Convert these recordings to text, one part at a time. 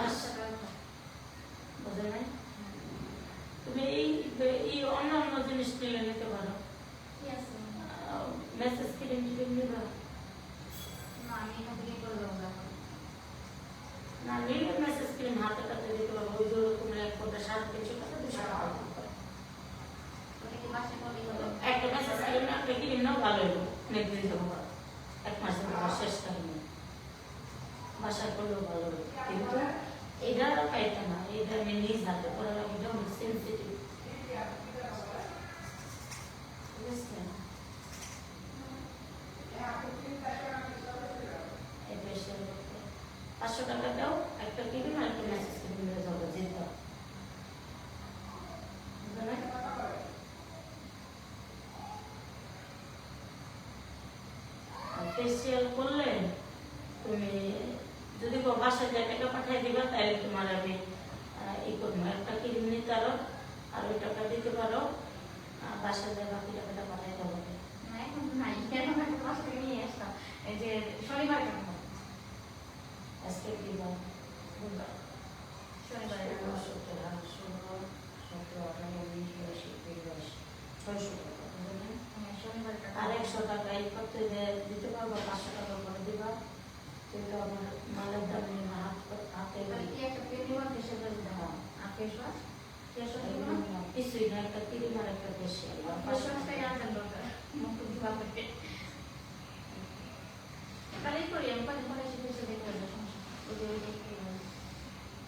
মাস বুঝে নাই তুমি এই অন্য অন্য জিনিস নিলে নিতে পারো মেসেজ ক্রিম টিম নিবা না নিলে মেসেজ ক্রিম হাতে কাতে দিতে পারবো ওই তুমি এক ফোটা 350 টাকা 200 টাকা একটা মেসেজ ক্রিম না একটা ক্রিম নাও ভালো হলো অনেক দিন যাবো এক মাসের পর শেষ কাহিনী বাসায় করলেও ভালো হলো কিন্তু এটা পাইতে না এটা আমি নিজ হাতে করা লাগে এটা অনেক সেন্সিটিভ বুঝছেন এই ফেশিয়াল করতে 500 টাকা দাও একটা ক্রিম আর একটা মেসেজ ক্রিম নিয়ে যাবো যেটা ফেশিয়াল করলে তুমি যদি বাসায় যে টাকা পাঠিয়ে দিবা তাহলে তোমার আমি ই করবো একটা ক্রিম নিতে পারো আর ওই টাকা দিতে পারো বাসায় যে বাকি টাকাটা পাঠিয়ে দেবো আজকে দিবা শনিবার 600 টাকা আর 100 টাকা এই করতে দিতে পারবো 500 টাকা করে দিবা কিন্তু আমার মালের দাম নিয়ে হাতে কিছুই না একটা ক্রিম আর একটা ফেশিয়াল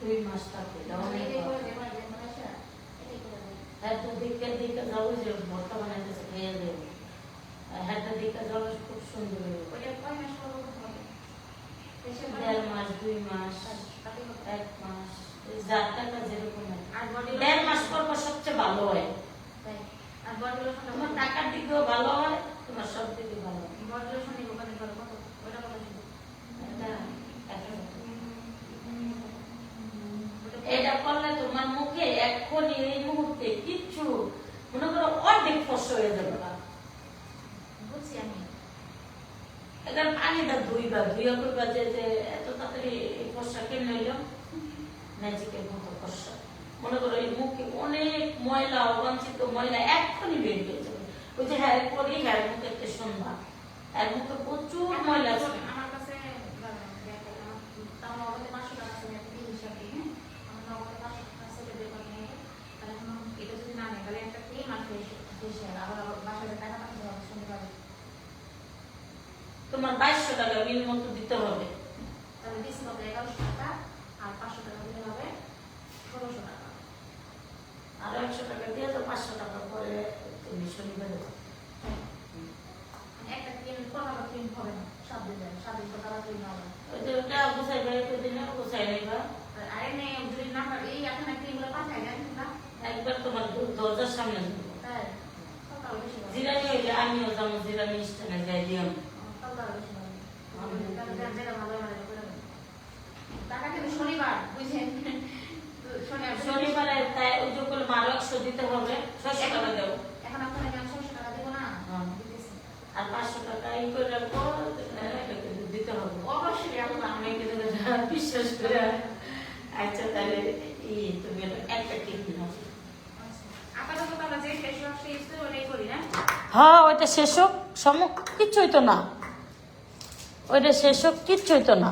দুই মাস থাকবে এত দিকে দিকে যাবো যে ভর্তা বানাইতেছে খেয়ে দেবো হাতে দিকে যাবো খুব সুন্দর 1.5 মাস 2 মাস 1 মাস যার টাকা যেরকম 1.5 মাস পর সবচেয়ে ভালো হয় তোমার টাকার দিকেও ভালো হয় তোমার সব দিকে ভালো হয় এটা করলে তোমার মুখে এক্ষুনি এই মুহূর্তে কিচ্ছু মনে করো অর্ধেক ফস হয়ে যাবে বুঝছি আমি এবার পানিটা ধুইবা করবা যে এত তাড়াতাড়ি ফসা কেমন হইল ম্যাজিকের মতো ফসা মনে করো এই মুখে অনেক ময়লা অবাঞ্ছিত ময়লা এক্ষুনি বের হয়ে যাবে ওই যে হ্যাঁ করি হ্যাঁ মুখে একটা শুনবা এর মুখে প্রচুর ময়লা আমার কাছে তোমার 2200 টাকা বিল মতো দিতে হবে তাহলে 1100 টাকা আর 500 টাকা দিতে হবে 1600 টাকা আর 100 টাকা দিয়ে তো 500 টাকা পরে তুমি শনিবারে একটা ক্রিম কোনটা ক্রিম হবে না 7 দিন 7 টাকা ক্রিম হবে ওই যে ওটা বুঝাই ভাই তো দিনে বুঝাই নেবা আরে নে যদি না পারে এই আপনার ক্রিমগুলো পাঠাই দেন না একবার তোমার দরজার সামনে হ্যাঁ জিরানি হইলে আমিও যাবো জিরানি স্টেশনে যাই দিও শনিবারে তাই ওই যে করে 1200 দিতে হবে 600 টাকা দেবো এখন আপনারা 600 টাকা দেবো না আর 500 টাকা এই করে রাখবো দিতে হবে অবশ্যই আমি বিশ্বাস করে আচ্ছা তাহলে তুমি একটা টিপ নাও হ্যাঁ ওইটা শেষ হোক কিচ্ছু হইতো না ওইটা শেষ হোক কিচ্ছু হইতো না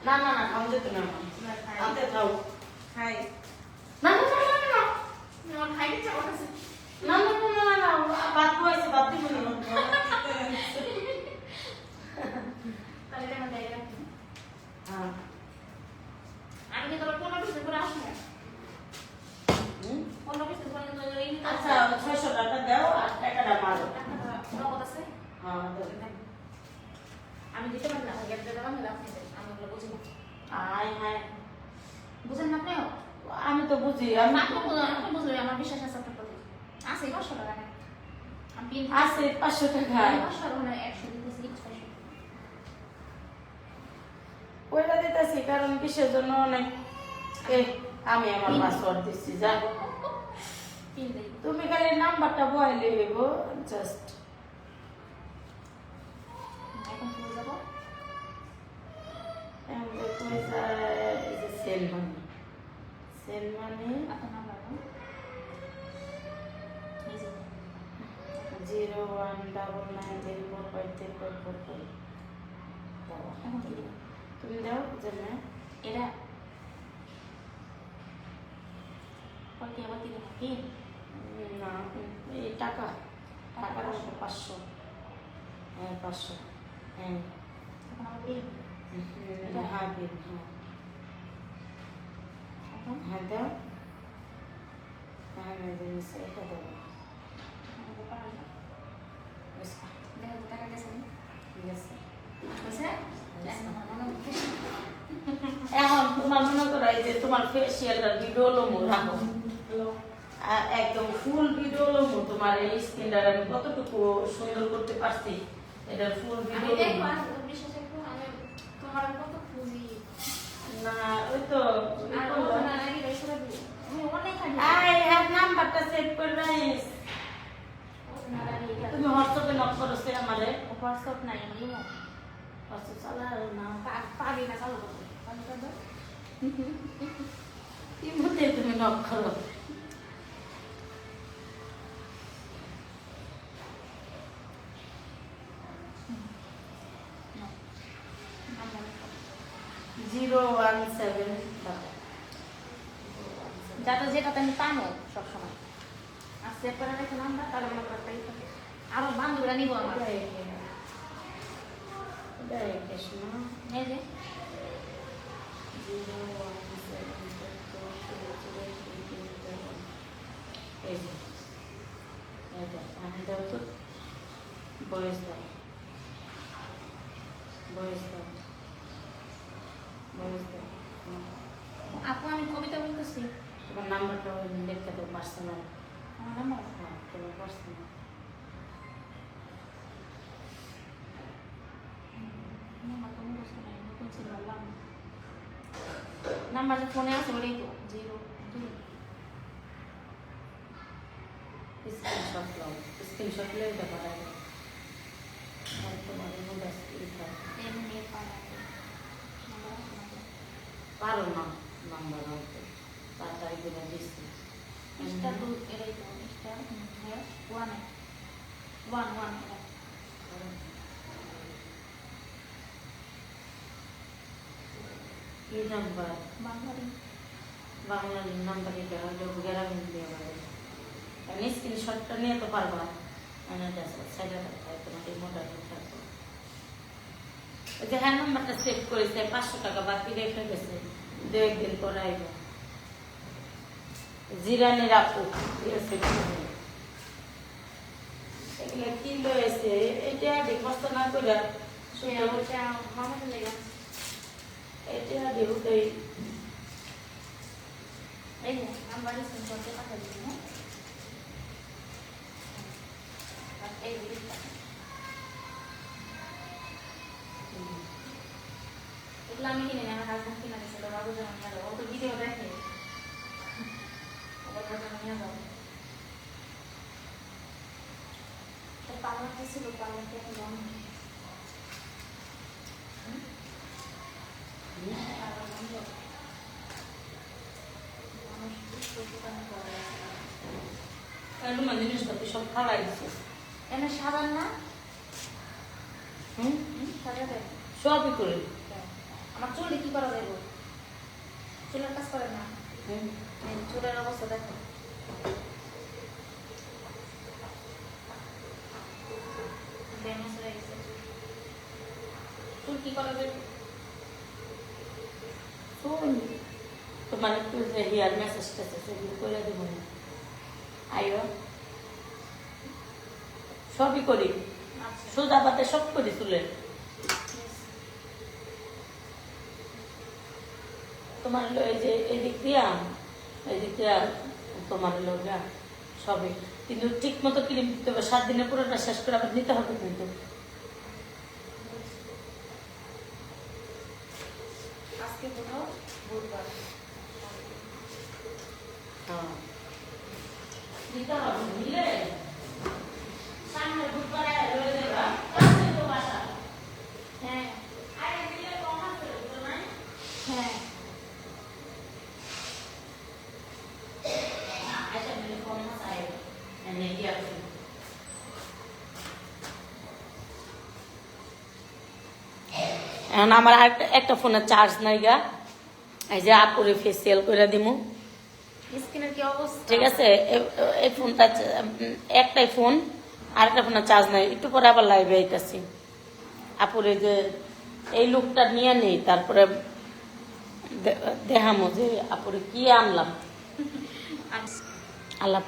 না না না খাও যেত না আনতে খাও খাই না না না না না না খাই দিতে বলছে না না না না না বাদ হইছে বাদ দিব না তাহলে কেন দেই রাখি হ্যাঁ আমি কি তোর 15 করে আসবো 15 করে তো এই আচ্ছা 600 টাকা দাও আর টাকাটা মারো নগদ আছে হ্যাঁ আমি দিতে পারি না গ্যাপ দিয়ে দাও আমি রাখতে আমি ওগুলো বুঝি না আয় হায় বুঝেন না আপনিও আমি তো বুঝি আমি আপনি বুঝলে আমার বিশ্বাস আছে আপনার প্রতি আছে 500 টাকা আমি আছে 500 টাকা 500 মানে 100 দিতেছি 600 ওইটা দিতেছি কারণ কিসের জন্য অনেক আমি আমার পাসওয়ার্ড দিচ্ছি যা পিন দেই তুমি খালি নাম্বারটা বলে দেব জাস্ট এখন চলে যাব সেল মানি আপনার নাম্বার না এই যে 019945344 এখন কি দেব তুমি দাও জানা এটা পরে আবার কি দেব পিন না এই টাকা টাকার 500 হ্যাঁ 500 হ্যাঁ এখন আবার পিন হ্যাঁ বিল হ্যাঁ এখন হ্যাঁ দাও হ্যাঁ জিনিস এটা দাও আমাকে পারা না বুঝছো দেখো টাকা গেছে না ঠিক আছে বুঝছে এখন আমার মনে হচ্ছে এখন তোমার মনে করো এই যে তোমার ফেসিয়ালটা ভিডিও লোমো রাখো একদম ফুল ভিডিও লোমো তোমার এই স্কিনটা আমি কতটুকু সুন্দর করতে পারছি এটা ফুল আমি ভিডিও দেখো আর বিশ্বাস করো আমি তোমার কত খুঁজি না ওই তো আর ও না লাগি রেখে দেব আমি অনেক খালি আই আর নাম্বারটা সেভ করে রাইস না লাগি তুমি হোয়াটসঅ্যাপে নক করো সে আমারে হোয়াটসঅ্যাপ নাই ইমো হোয়াটসঅ্যাপ চালা না পারি না চালু করতে চালু করবে ইমোতে তুমি নক করো নাম্বার 017 যাতে যেটাতে আমি পাবো সবসময় আর সেভ করে রেখে নাম্বার তাহলে মনে করতে আরো বান্ধবীরা নিব আমার কৃষ্ণ এই যে 017 এই যে এটা আমি দাও তো বয়স দাও বয়স দাও বয়স দাও আপু আমি কবিতা বলতেছি তোমার নাম্বারটা লিখতে দাও পার্সোনাল আমার নাম্বার হ্যাঁ তোমার পার্সোনাল নাম্বার যে ফোনে আছে ওটাই তো 02 স্ক্রিনশট দাও স্ক্রিনশট নিয়ে এটা পাঠাই দাও আর তোমার মোবাইল স্ক্রিনটা এমনি পাওয়া নাম্বার পারো না নাম্বার হয়তো তাড়াতাড়ি করে দিচ্ছি স্টার টু এটাই তো স্টার ওয়ান ওয়ান ওয়ান কি নাম্বার বাংলাদেশ বাংলার নাম্বার এটা হলো গ্রামীণ দিয়ে পারবে আমি স্ক্রিনশটটা নিয়ে তো পারবা মানে সাইডে তোমার এই মোবাইল থাকবে ওই যে হ্যাঁ নাম্বারটা সেভ করেছে 500 টাকা বাকি রেখে গেছে 2-1 দিন পরে আইব জিরানি রাখো এগুলো কিনলো এসে এটা কষ্ট না করে ওটা মামাকে লেগে এটা দেবতাই এই যে নাম্বার স্ক্রিন করতে পাঠিয়ে দিই হ্যাঁ আর এই লিস্টটা এগুলো আমি কিনে নিই আমার হাজবেন্ড কিনে দিয়েছিল বাবু যেমন নিয়ে যাবো ও তো ভিডিও দেখে ওদের যেমন নিয়ে যাবো পার্লারটা ছিল পার্লারটা এখন বন্ধ পার্লার বন্ধ মানুষ দোকানে করে এরকম জিনিসপত্র সব খাওয়াই দিচ্ছে এনে সাবান না হুম সাজাবে সবই করে আমার চুলে কি করা দেবো চুলের কাজ করে না হুম এই চুলের অবস্থা দেখো ড্যামেজ হয়ে গেছে চুল কি করা দেবো শোন তোমার একটু যে হেয়ার ম্যাসেজ টেসেজ সেগুলো করে দেবো না আইও সবই করি আচ্ছা সোজা পাতে সব করি চুলে তোমার হলো এই যে এদিক দিয়া তোমার হলো সবই কিন্তু ঠিক মতো ক্রিম দিতে হবে 7 দিনে পুরোটা শেষ করে আবার নিতে হবে কিন্তু আজকে হলো বুধবার দিতে হবে বুঝলে সামনে বুধবারে রয়ে দেবা কাছে তো বাসা হ্যাঁ আগে দিলে কম আছে তো নাই হ্যাঁ আচ্ছা দিলে কম আছে এনে দিয়া এখন আমার আর একটা ফোনের চার্জ নাই গা এই যে আপুরে ফেসিয়াল করে দিমু স্কিনের কি অবস্থা ঠিক আছে এই ফোনটা একটাই ফোন আর একটা ফোনের চার্জ নাই একটু পরে আবার লাইভে আইতাছি আপুরে যে এই লুকটা নিয়ে নেই তারপরে দেখামো যে আপুরে কি আনলাম আচ্ছা আল্লাহ